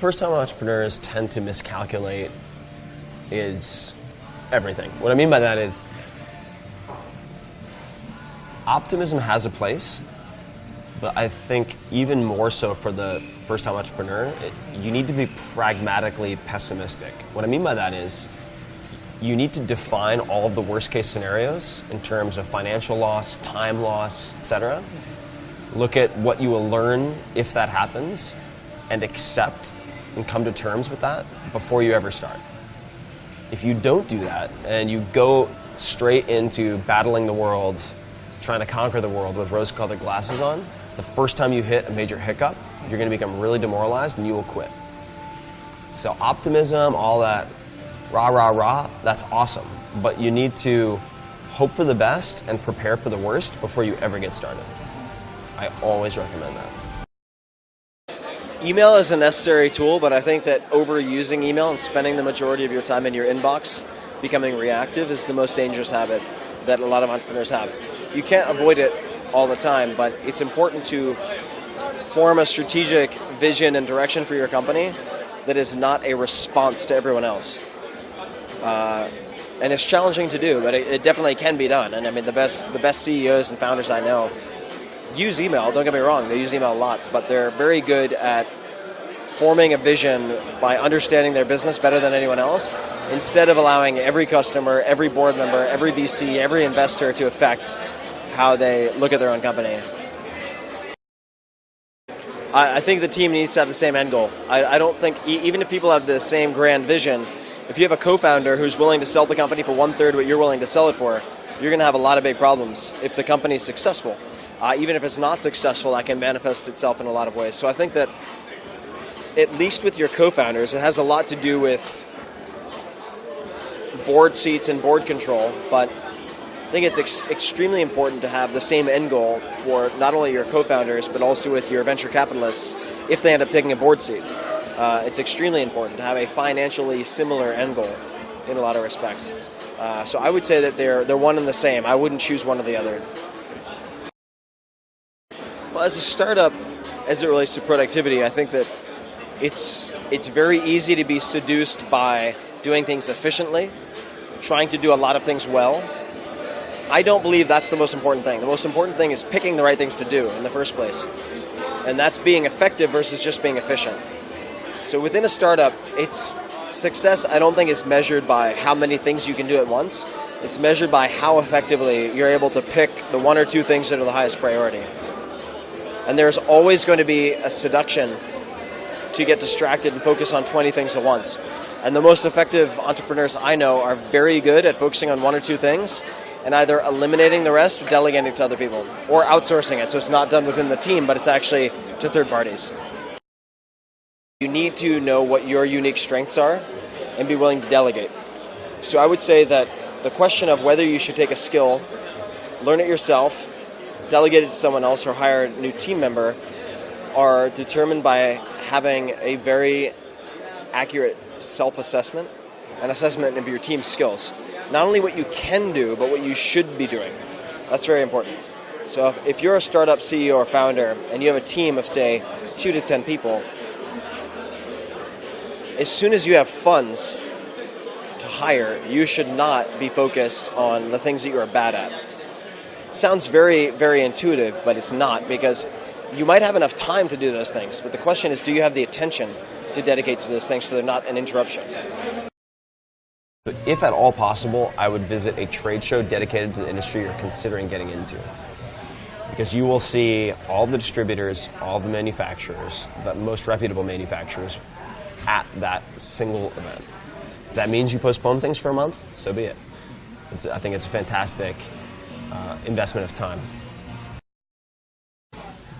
first-time entrepreneurs tend to miscalculate is everything. What I mean by that is optimism has a place, but I think even more so for the first-time entrepreneur, you need to be pragmatically pessimistic. What I mean by that is you need to define all of the worst-case scenarios in terms of financial loss, time loss, etc. Look at what you will learn if that happens and accept and come to terms with that before you ever start. If you don't do that and you go straight into battling the world, trying to conquer the world with rose-colored glasses on, the first time you hit a major hiccup, you're going to become really demoralized and you will quit. So optimism, all that rah, rah, rah, that's awesome. But you need to hope for the best and prepare for the worst before you ever get started. I always recommend that. Email is a necessary tool, but I think that overusing email and spending the majority of your time in your inbox becoming reactive is the most dangerous habit that a lot of entrepreneurs have. You can't avoid it all the time, but it's important to form a strategic vision and direction for your company that is not a response to everyone else. And it's challenging to do, but it definitely can be done. And I mean, the best CEOs and founders I know use email, don't get me wrong, they use email a lot, but they're very good at forming a vision by understanding their business better than anyone else, instead of allowing every customer, every board member, every VC, every investor to affect how they look at their own company. I think the team needs to have the same end goal. I don't think, even if people have the same grand vision, if you have a co-founder who's willing to sell the company for 1/3 what you're willing to sell it for, you're going to have a lot of big problems if the company is successful. Even if it's not successful, that can manifest itself in a lot of ways. So I think that, at least with your co-founders, it has a lot to do with board seats and board control, but I think it's extremely important to have the same end goal for not only your co-founders, but also with your venture capitalists if they end up taking a board seat. It's extremely important to have a financially similar end goal in a lot of respects. So I would say that they're one and the same. I wouldn't choose one or the other. Well, as a startup, as it relates to productivity, I think that it's very easy to be seduced by doing things efficiently, trying to do a lot of things well. I don't believe that's the most important thing. The most important thing is picking the right things to do in the first place. And that's being effective versus just being efficient. So within a startup, its success, I don't think, is measured by how many things you can do at once. It's measured by how effectively you're able to pick the one or two things that are the highest priority. And there's always going to be a seduction to get distracted and focus on 20 things at once. And the most effective entrepreneurs I know are very good at focusing on one or two things and either eliminating the rest or delegating it to other people or outsourcing it, so it's not done within the team, but it's actually to third parties. You need to know what your unique strengths are and be willing to delegate. So I would say that the question of whether you should take a skill, learn it yourself, delegate it to someone else, or hire a new team member are determined by having a very accurate self-assessment and assessment of your team's skills. Not only what you can do, but what you should be doing. That's very important. So if you're a startup CEO or founder and you have a team of, say, 2 to 10 people, as soon as you have funds to hire, you should not be focused on the things that you are bad at. Sounds very, very intuitive, but it's not, because you might have enough time to do those things, but the question is, do you have the attention to dedicate to those things so they're not an interruption? If at all possible, I would visit a trade show dedicated to the industry you're considering getting into. Because you will see all the distributors, all the manufacturers, the most reputable manufacturers at that single event. If that means you postpone things for a month, so be it. I think it's a fantastic investment of time.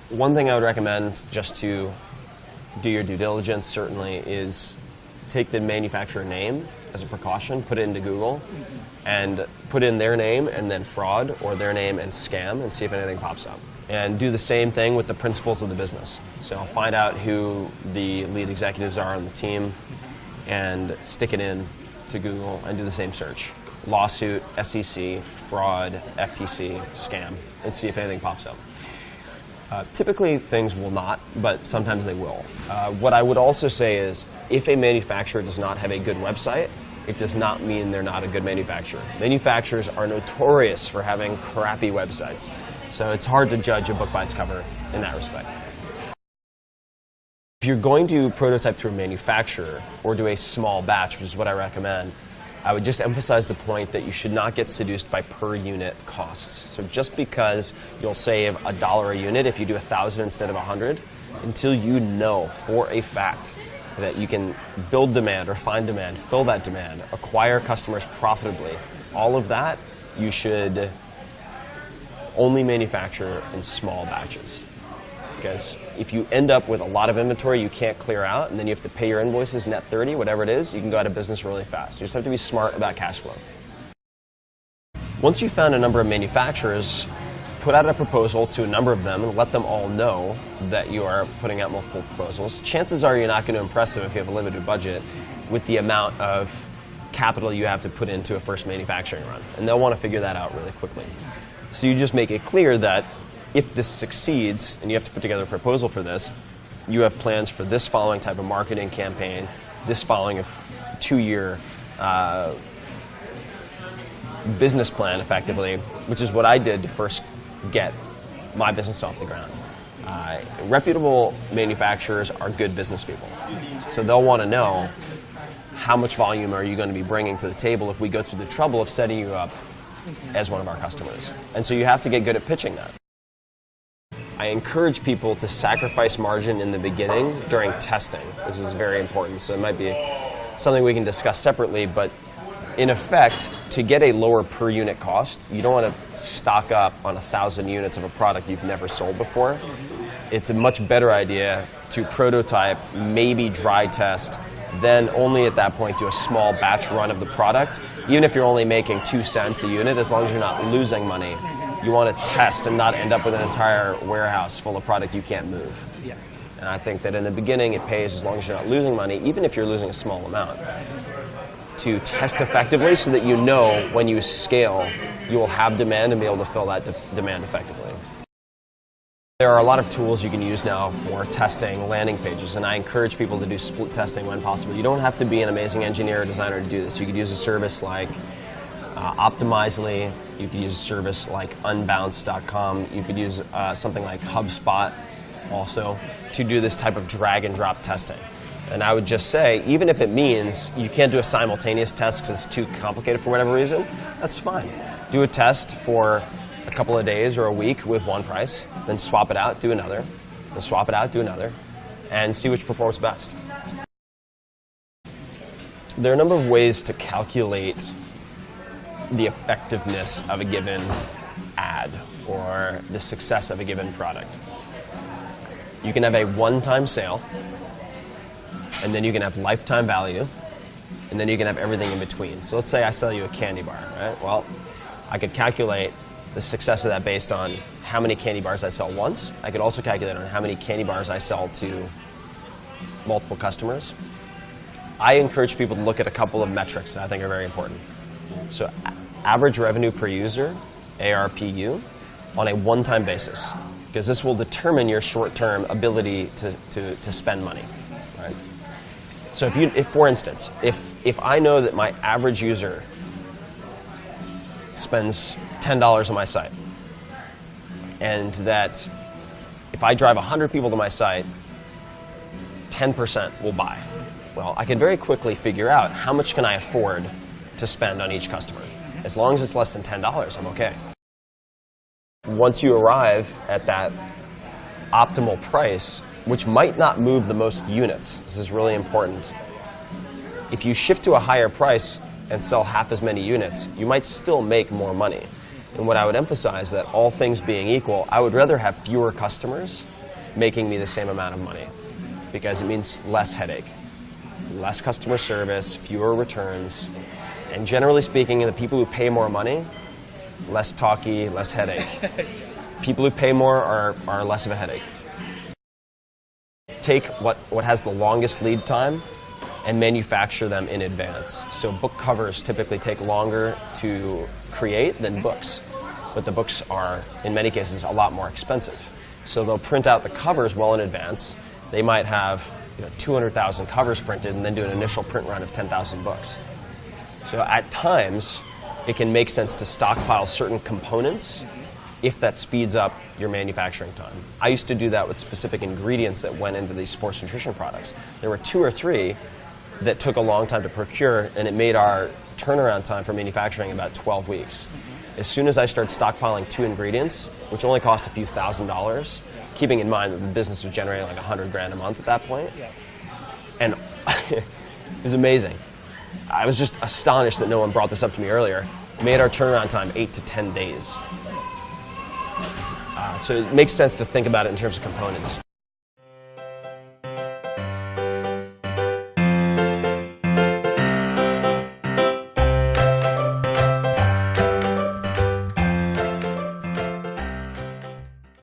One thing I would recommend, just to do your due diligence, certainly, is take the manufacturer name as a precaution, put it into Google, and put in their name and then fraud, or their name and scam, and see if anything pops up. And do the same thing with the principals of the business. So find out who the lead executives are on the team and stick it in to Google and do the same search. Lawsuit, SEC, fraud, FTC, scam, and see if anything pops up. Typically, things will not, but sometimes they will. What I would also say is, if a manufacturer does not have a good website, it does not mean they're not a good manufacturer. Manufacturers are notorious for having crappy websites, so it's hard to judge a book by its cover in that respect. If you're going to prototype through a manufacturer or do a small batch, which is what I recommend, I would just emphasize the point that you should not get seduced by per unit costs. So just because you'll save $1 a unit if you do 1,000 instead of 100, until you know for a fact that you can build demand or find demand, fill that demand, acquire customers profitably, all of that you should only manufacture in small batches. Because if you end up with a lot of inventory you can't clear out, and then you have to pay your invoices net 30, whatever it is, you can go out of business really fast. You just have to be smart about cash flow. Once you've found a number of manufacturers, put out a proposal to a number of them and let them all know that you are putting out multiple proposals. Chances are you're not going to impress them if you have a limited budget with the amount of capital you have to put into a first manufacturing run. And they'll want to figure that out really quickly. So you just make it clear that if this succeeds, and you have to put together a proposal for this, you have plans for this following type of marketing campaign, this following a 2-year business plan, effectively, which is what I did to first get my business off the ground. Reputable manufacturers are good business people. So they'll want to know how much volume are you going to be bringing to the table if we go through the trouble of setting you up as one of our customers. And so you have to get good at pitching that. I encourage people to sacrifice margin in the beginning during testing. This is very important, so it might be something we can discuss separately, but in effect, to get a lower per unit cost, you don't want to stock up on 1,000 units of a product you've never sold before. It's a much better idea to prototype, maybe dry test, then only at that point do a small batch run of the product. Even if you're only making 2 cents a unit, as long as you're not losing money, you want to test and not end up with an entire warehouse full of product you can't move. Yeah. And I think that in the beginning it pays as long as you're not losing money, even if you're losing a small amount, to test effectively so that you know when you scale you will have demand and be able to fill that demand effectively. There are a lot of tools you can use now for testing landing pages, and I encourage people to do split testing when possible. You don't have to be an amazing engineer or designer to do this. You could use a service like Optimizely. You could use a service like Unbounce.com. You could use something like HubSpot also to do this type of drag and drop testing. And I would just say, even if it means you can't do a simultaneous test because it's too complicated for whatever reason, that's fine. Do a test for a couple of days or a week with one price, then swap it out, do another, then swap it out, do another, and see which performs best. There are a number of ways to calculate the effectiveness of a given ad or the success of a given product. You can have a one-time sale, and then you can have lifetime value, and then you can have everything in between. So let's say I sell you a candy bar, right? Well, I could calculate the success of that based on how many candy bars I sell once. I could also calculate on how many candy bars I sell to multiple customers. I encourage people to look at a couple of metrics that I think are very important. So average revenue per user, ARPU, on a one-time basis, because this will determine your short-term ability to spend money, right? So if for instance, if I know that my average user spends $10 on my site, and that if I drive 100 people to my site, 10% will buy. Well, I can very quickly figure out how much can I afford to spend on each customer. As long as it's less than $10, I'm okay. Once you arrive at that optimal price, which might not move the most units, this is really important. If you shift to a higher price and sell half as many units, you might still make more money. And what I would emphasize that all things being equal, I would rather have fewer customers making me the same amount of money, because it means less headache, less customer service, fewer returns, and generally speaking, the people who pay more money, less talky, less headache. People who pay more are less of a headache. Take what has the longest lead time and manufacture them in advance. So book covers typically take longer to create than books, but the books are, in many cases, a lot more expensive. So they'll print out the covers well in advance. They might have 200,000 covers printed and then do an initial print run of 10,000 books. So at times, it can make sense to stockpile certain components if that speeds up your manufacturing time. I used to do that with specific ingredients that went into these sports nutrition products. There were 2 or 3 that took a long time to procure, and it made our turnaround time for manufacturing about 12 weeks. As soon as I started stockpiling 2 ingredients, which only cost a few $1,000s, keeping in mind that the business was generating like $100,000 a month at that point, and it was amazing. I was just astonished that no one brought this up to me earlier. It made our turnaround time 8 to 10 days. So it makes sense to think about it in terms of components.